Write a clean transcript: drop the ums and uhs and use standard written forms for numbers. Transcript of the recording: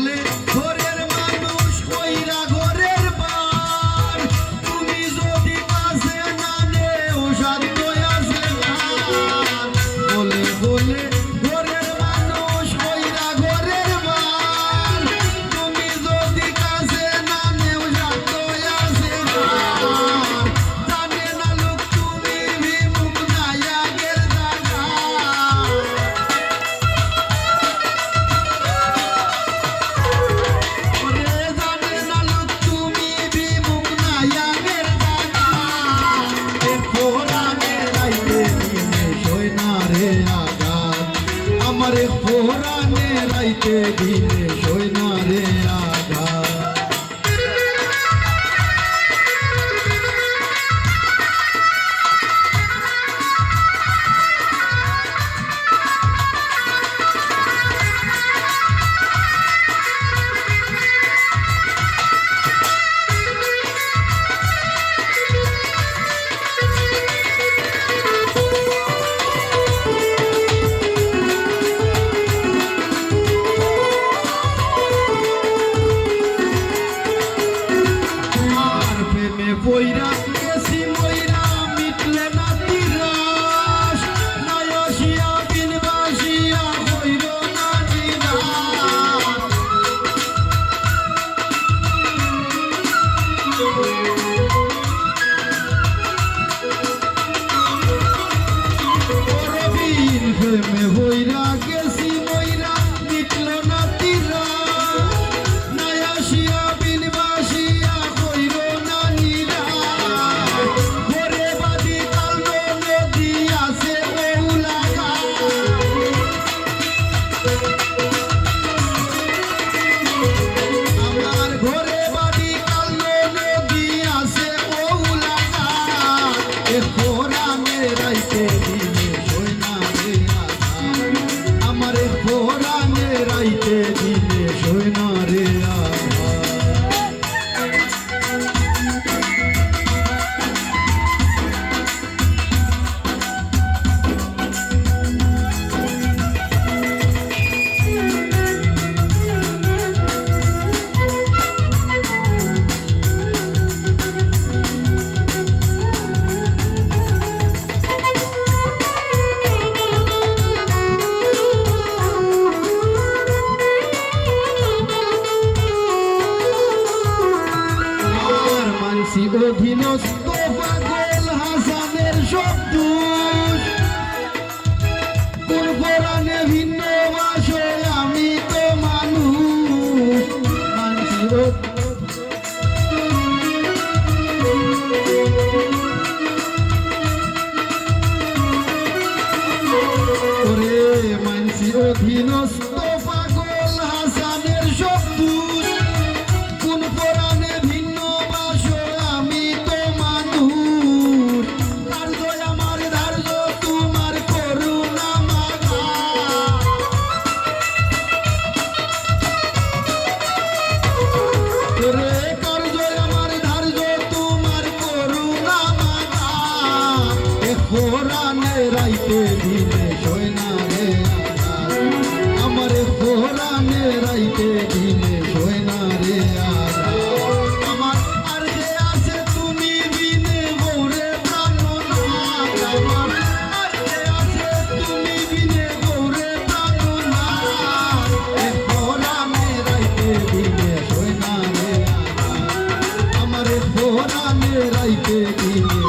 বলে ঘরের মানুষ কইরা ঘরের বার, তুমি যদি কাছে না নেও সাধ্য আছে না। বলে বলে ঘরের মানুষ কইরা ঘরের বার, তুমি যদি কাছে না নেও সাধ্য আছে না। জানে না লোক তুমি বিমুখ নাই আগের জায়গা। আমারে পোরানে রাইতে দিনে সই না রে আঘাত। বইরা গেছি মইরা মিটলে না তিরাস, নায়সিয়া বিনবাসিয়া হইল না নিরাশ। পরবীন প্রেমে বইরা গেছি মইরা মিটল না তিরাস, নায়সিয়া বিনবাসিয়া হইল না নিরাশ। ঘরে বাদি কাল নদী আছে ওলাগা, আমার ঘরে বাদি কাল নদী আছে ওলাগা। এ পোরানে রাইতে দিনে সই না রে আঘাত, আমার পোরানে রাইতে দিনে সই না রে আঘাত। অধীনস্থ পাগল হাসানের সব দোষ, কোন পরাণে ভিন্ন বাসে আমি তো মানুষ। মানসি অধীনস্থ পাগল হাসানের সব দোষ, কোন পরাণে ভিন্ন বাসে আমি তো মানুষ। ধার্য আমার ধার্য তোমার করুণা মাগা, রে কার্য আমার ধার্য তোমার করুণা মাগা। এ পোরানে রাইতে দিনে সই না রে আঘাত, আমার পোরানে রাইতে দিনে সই না রে আঘাত। আমার আর যে আছে তুমি বিনে গৌরে প্রাণনাথ, আমার আর যে আছে তুমি বিনে গৌরে প্রাণনাথ। এ পোরানে রাইতে দিনে সই না রে আঘাত, আমার পোরানে রাইতে দিনে